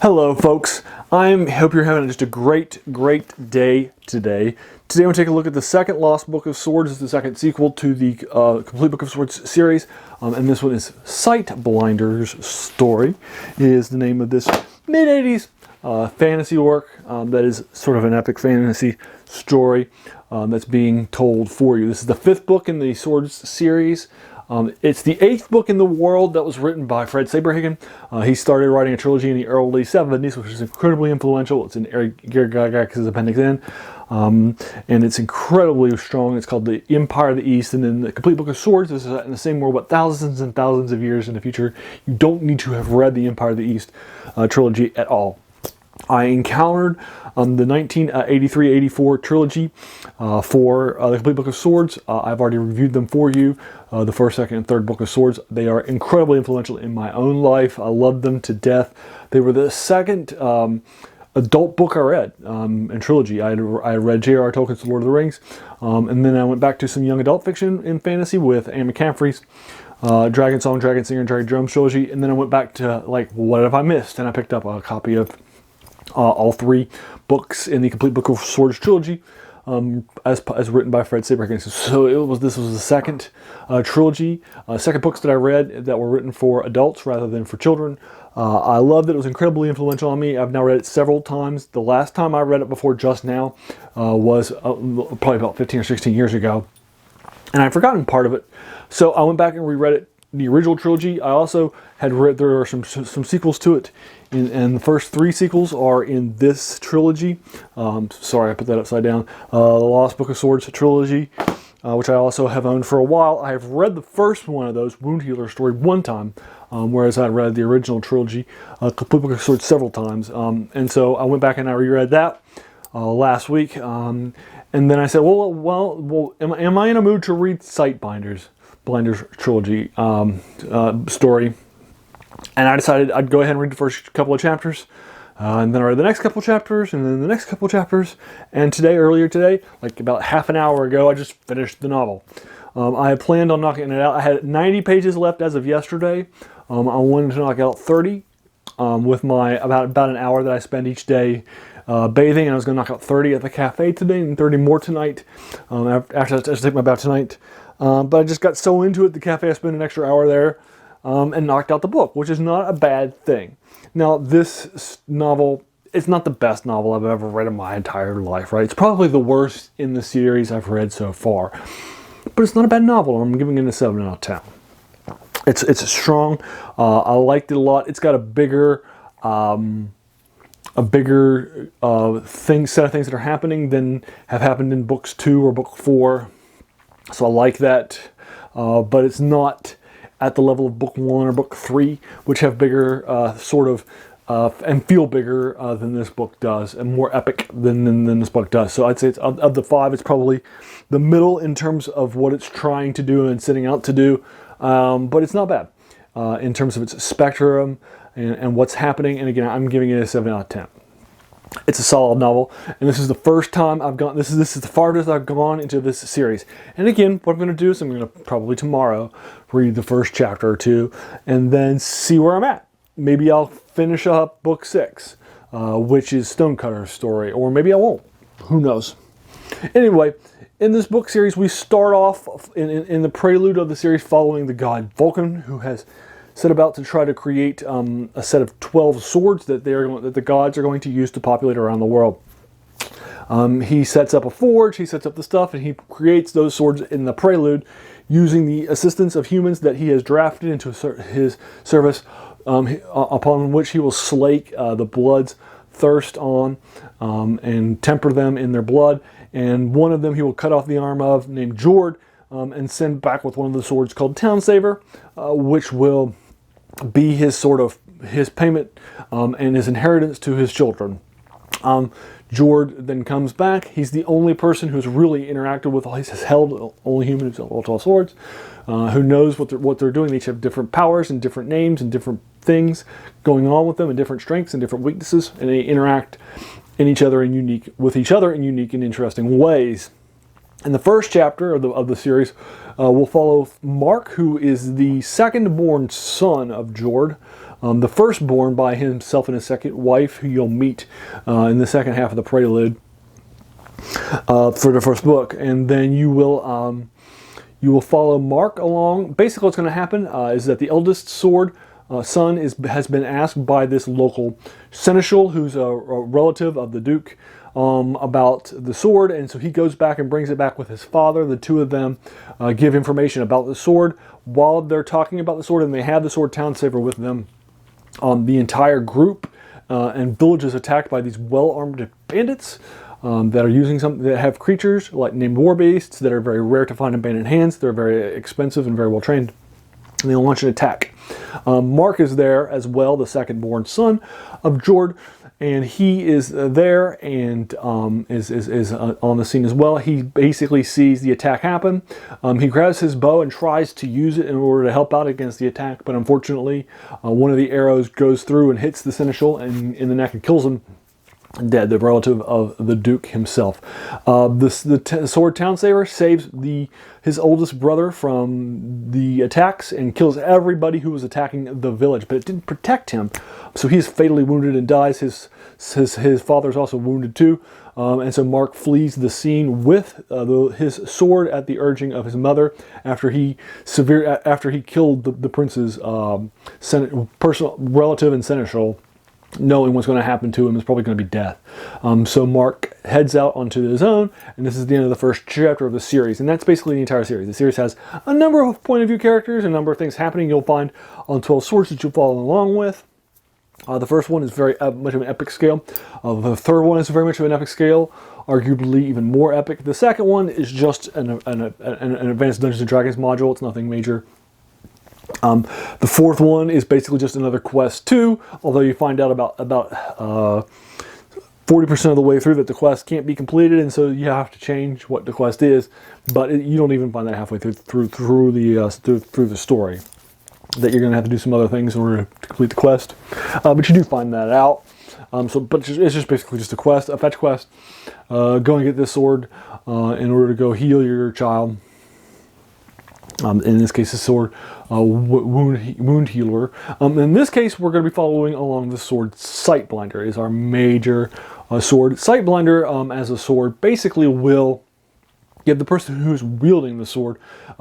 Hello folks, hope you're having just a great day today. Today I'm going to take a look at the second Lost Book of Swords. It's the second sequel to the Complete Book of Swords series, and this one is Sightblinder's Story is the name of this mid-80s fantasy work that is sort of an epic fantasy story that's being told for you. This is the fifth book in the Swords series. It's the eighth book in the world that was written by Fred Saberhagen. He started writing a trilogy in the early 70s, which is incredibly influential. It's in Gygax's Appendix N, and it's incredibly strong. It's called the Empire of the East, and then the Complete Book of Swords is in the same world, but thousands and thousands of years in the future. You don't need to have read the Empire of the East trilogy at all. I encountered the 1983-84 trilogy for the Complete Book of Swords. I've already reviewed them for you, the first, second, and third Book of Swords. They are incredibly influential in my own life. I love them to death. They were the second adult book I read in trilogy. I read J.R.R. Tolkien's Lord of the Rings, and then I went back to some young adult fiction in fantasy with Anne McCaffrey's Dragon Song, Dragon Singer, and Dragon Drums trilogy, and then I went back to, like, what have I missed? And I picked up a copy of all three books in the Complete Book of Swords trilogy, as written by Fred Saberhagen. So this was the second trilogy, second books that I read that were written for adults rather than for children. I loved it. It was incredibly influential on me. I've now read it several times. The last time I read it before just now was probably about 15 or 16 years ago, and I'd forgotten part of it. So I went back and reread it. The original trilogy. I also had read there are some sequels to it, and the first three sequels are in this trilogy. Sorry, I put that upside down. The Lost Book of Swords trilogy, which I also have owned for a while. I have read the first one of those, Wound Healer Story, one time, whereas I read the original trilogy, Complete Book of Swords, several times. And so I went back and I reread that last week, and then I said, well, am I in a mood to read Sightbinder's trilogy story? And I decided I'd go ahead and read the first couple of chapters, and then I read the next couple of chapters, and then the next couple of chapters, and earlier today, like about half an hour ago, I just finished the novel. I had planned on knocking it out. I had 90 pages left as of yesterday. I wanted to knock out 30 with my about an hour that I spend each day bathing, and I was going to knock out 30 at the cafe today and 30 more tonight after I take my bath tonight. But I just got so into it, the cafe, I spent an extra hour there and knocked out the book, which is not a bad thing. Now, this novel, it's not the best novel I've ever read in my entire life, right? It's probably the worst in the series I've read so far. But it's not a bad novel. I'm giving it a 7 out of 10. It's strong. I liked it a lot. It's got a bigger set of things that are happening than have happened in books 2 or book 4. So I like that, but it's not at the level of book 1 or book 3, which have bigger and feel bigger than this book does, and more epic than this book does. So I'd say of the 5, it's probably the middle in terms of what it's trying to do and setting out to do, but it's not bad in terms of its spectrum and what's happening. And again, I'm giving it a 7 out of 10. It's a solid novel, and this is the first time I've gone. This is the farthest I've gone into this series. And again, what I'm going to do is I'm going to probably tomorrow read the first chapter or two, and then see where I'm at. Maybe I'll finish up book 6, which is Stonecutter's story, or maybe I won't. Who knows? Anyway, in this book series, we start off in the prelude of the series following the god Vulcan, who has set about to try to create a set of 12 swords that the gods are going to use to populate around the world. He sets up a forge, he sets up the stuff, and he creates those swords in the prelude using the assistance of humans that he has drafted into his service, upon which he will slake the blood's thirst on and temper them in their blood. And one of them he will cut off the arm of, named Jord, and send back with one of the swords called Town Saver, which will be his payment and his inheritance to his children. Jord then comes back. He's the only person who's really interacted with he's held only human who's held all 12 swords, who knows what they're doing. They each have different powers and different names and different things going on with them, and different strengths and different weaknesses, and they interact with each other in unique and interesting ways. In the first chapter of the series, we'll follow Mark, who is the second-born son of Jord, the firstborn by himself and his second wife, who you'll meet in the second half of the prelude for the first book. And then you will follow Mark along. Basically what's going to happen is that the eldest son has been asked by this local seneschal, who's a relative of the Duke, about the sword, and so he goes back and brings it back with his father. The two of them give information about the sword. While they're talking about the sword, and they have the sword town saver with them, the entire group and village is attacked by these well-armed bandits that are using that have creatures like named war beasts that are very rare to find in bandit hands. They're very expensive and very well trained. And they launch an attack. Mark is there as well, the second-born son of Jord, and he is there and is on the scene as well. He basically sees the attack happen. He grabs his bow and tries to use it in order to help out against the attack, but unfortunately, one of the arrows goes through and hits the seneschal in the neck and kills him dead, the relative of the Duke himself. The sword town saver saves his oldest brother from the attacks and kills everybody who was attacking the village, but it didn't protect him, so he's fatally wounded and dies. His father's also wounded too, and so Mark flees the scene with his sword at the urging of his mother after he killed the prince's personal relative and seneschal, knowing what's going to happen to him is probably going to be death. So Mark heads out onto his own, and this is the end of the first chapter of the series, and that's basically the entire series. The series has a number of point of view characters, a number of things happening you'll find on 12 Swords that you'll follow along with. The first one is very much of an epic scale. The third one is very much of an epic scale, arguably even more epic. The second one is just an advanced Dungeons & Dragons module. It's nothing major. The fourth one is basically just another quest too, although you find out about 40% of the way through that the quest can't be completed, and so you have to change what the quest is. But you don't even find that halfway through the story, that you're going to have to do some other things in order to complete the quest. But you do find that out. But it's just basically just a quest, a fetch quest. Go and get this sword in order to go heal your child. In this case, a sword wound healer. In this case, we're going to be following along the sword Sightblinder is our major sword. Sightblinder, as a sword, basically will give the person who's wielding the sword,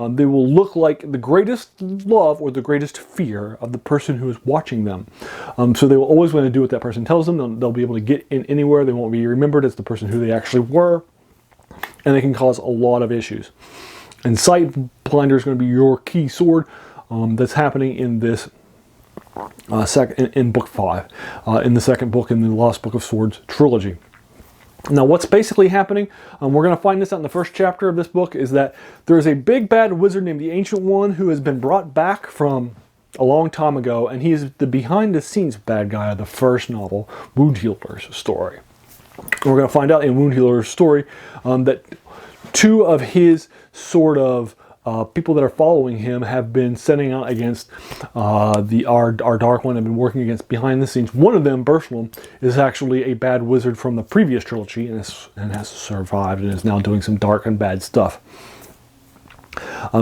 they will look like the greatest love or the greatest fear of the person who is watching them. So they will always want to do what that person tells them. They'll be able to get in anywhere. They won't be remembered as the person who they actually were, and they can cause a lot of issues. And Sightblinder is going to be your key sword that's happening in this in book 5, in the second book in the Lost Book of Swords trilogy. Now, what's basically happening, we're going to find this out in the first chapter of this book, is that there is a big bad wizard named the Ancient One who has been brought back from a long time ago, and he is the behind-the-scenes bad guy of the first novel, Wound Healer's story. And we're going to find out in Wound Healer's story that two of his sort of people that are following him have been sending out against our Dark One, have been working against behind the scenes. One of them, Bertram, is actually a bad wizard from the previous trilogy and has survived and is now doing some dark and bad stuff.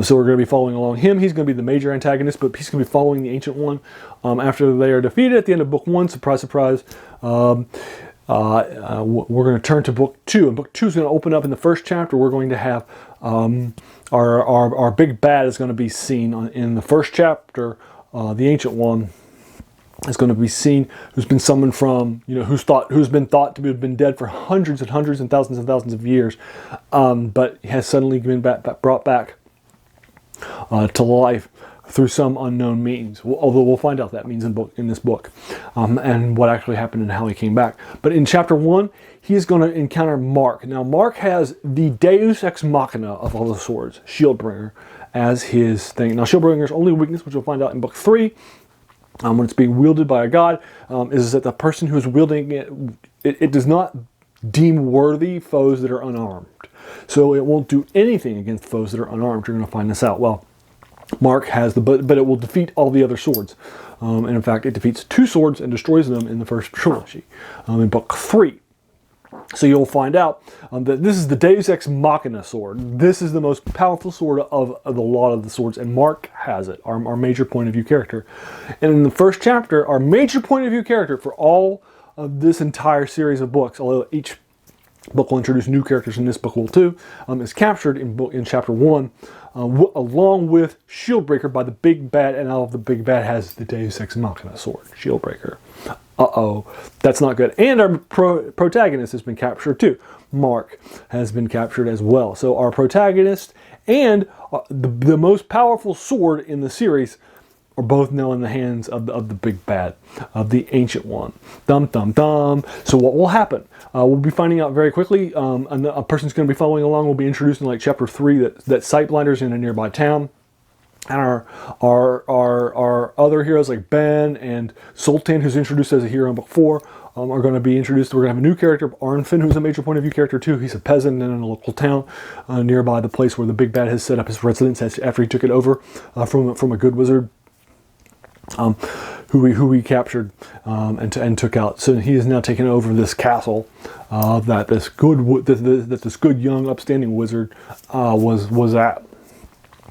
So we're going to be following along him. He's going to be the major antagonist, but he's going to be following the Ancient One after they are defeated at the end of book 1. Surprise, surprise. We're going to turn to book 2, and book 2 is going to open up in the first chapter. We're going to have our big bad is going to be seen in the first chapter. The Ancient One is going to be seen, who's been summoned from, who's been thought to have been dead for hundreds and hundreds and thousands of years, but has suddenly been brought back to life through some unknown means. Although we'll find out that means in this book, and what actually happened and how he came back. But in chapter 1, he is going to encounter Mark. Now, Mark has the Deus Ex Machina of all the swords, Shieldbreaker, as his thing. Now, Shieldbreaker's only weakness, which we'll find out in book 3, when it's being wielded by a god, is that the person who is wielding it does not deem worthy foes that are unarmed. So it won't do anything against foes that are unarmed. You're going to find this out. Well, Mark has but it will defeat all the other swords. And in fact, it defeats 2 swords and destroys them in the first trilogy. In book 3, So you'll find out that this is the Deus Ex Machina sword. This is the most powerful sword of a lot of the swords, and Mark has it, our major point of view character. And in the first chapter, our major point of view character for all of this entire series of books, although each book will introduce new characters, and this book will too, is captured in chapter 1, along with Shieldbreaker by the big bad, and now the big bad has the Deus Ex Machina sword, Shieldbreaker. Uh-oh, that's not good. And our protagonist has been captured too. Mark has been captured as well. So our protagonist and the most powerful sword in the series are both now in the hands of the big bad, of the Ancient One. Dum, dum, dum. So what will happen? We'll be finding out very quickly. A person's going to be following along. We'll be introduced in like chapter 3 that Sightblinder's in a nearby town. And our other heroes like Ben and Sultan, who's introduced as a hero in book 4, are going to be introduced. We're going to have a new character, Arneh, who's a major point of view character too. He's a peasant in a local town nearby the place where the big bad has set up his residence after he took it over from a good wizard who we captured and took out. So he is now taking over this castle that this good young upstanding wizard was at.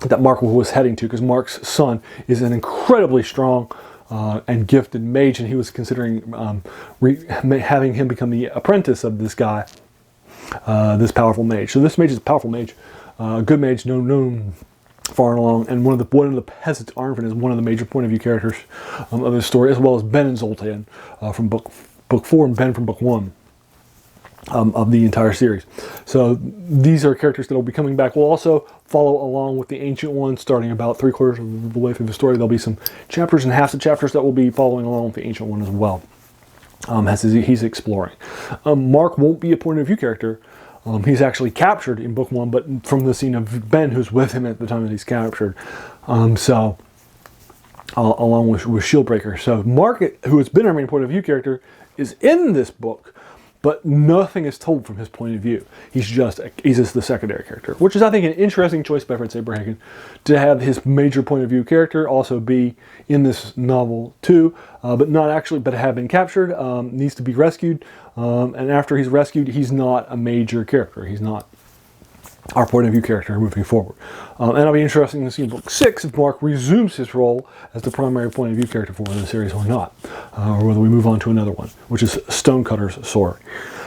That Mark was heading to, because Mark's son is an incredibly strong and gifted mage, and he was considering having him become the apprentice of this guy, this powerful mage. So this mage is a powerful mage, a good mage, known far and along, and one of the peasants, Arneh, is one of the major point of view characters of this story, as well as Ben and Zoltan from book 4 and Ben from book 1. Of the entire series. So these are characters that will be coming back. We'll also follow along with the Ancient One, starting about 3/4 of the way through the story. There'll be some chapters and halves of chapters that will be following along with the Ancient One as well, as he's exploring. Mark won't be a point of view character. He's actually captured in book 1, but from the scene of Ben, who's with him at the time that he's captured. Along with Shieldbreaker. So Mark, who has been our main point of view character, is in this book, but nothing is told from his point of view. He's just the secondary character, which is, I think, an interesting choice by Fred Saberhagen to have his major point of view character also be in this novel too, but have been captured, needs to be rescued, and after he's rescued, he's not a major character. He's not our point of view character moving forward. And it'll be interesting to see in book 6 if Mark resumes his role as the primary point of view character for the series or not, or whether we move on to another one, which is Stonecutter's sword.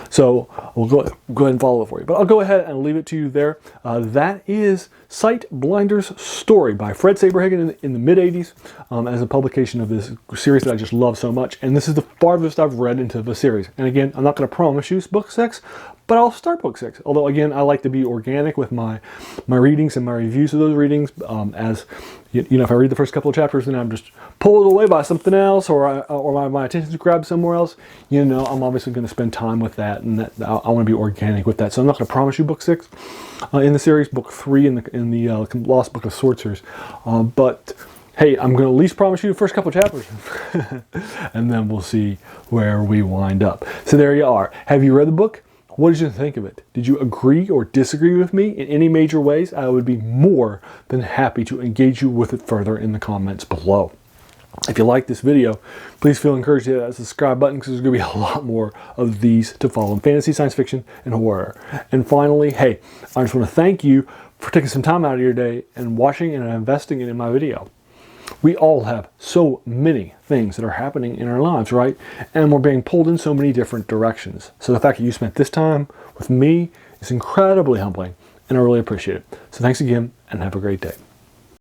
So we'll go ahead and follow it for you. But I'll go ahead and leave it to you there. That is Sightblinder's story by Fred Saberhagen in the mid-'80s as a publication of this series that I just love so much. And this is the farthest I've read into the series. And again, I'm not going to promise you book 6, but I'll start book 6. Although, again, I like to be organic with my readings and my reviews of those readings. As you know, if I read the first couple of chapters and I'm just pulled away by something else, or my attention's grabbed somewhere else, you know, I'm obviously going to spend time with that, and that I want to be organic with that. So I'm not going to promise you book 6 in the series, book 3 in the Lost Book of Sword series, but hey, I'm going to at least promise you the first couple of chapters, and then we'll see where we wind up. So there you are. Have you read the book? What did you think of it? Did you agree or disagree with me in any major ways? I would be more than happy to engage you with it further in the comments below. If you like this video, please feel encouraged to hit that subscribe button, because there's going to be a lot more of these to follow in fantasy, science fiction, and horror. And finally, hey, I just want to thank you for taking some time out of your day and watching and investing in my video. We all have so many things that are happening in our lives, right? And we're being pulled in so many different directions. So the fact that you spent this time with me is incredibly humbling, and I really appreciate it. So thanks again, and have a great day.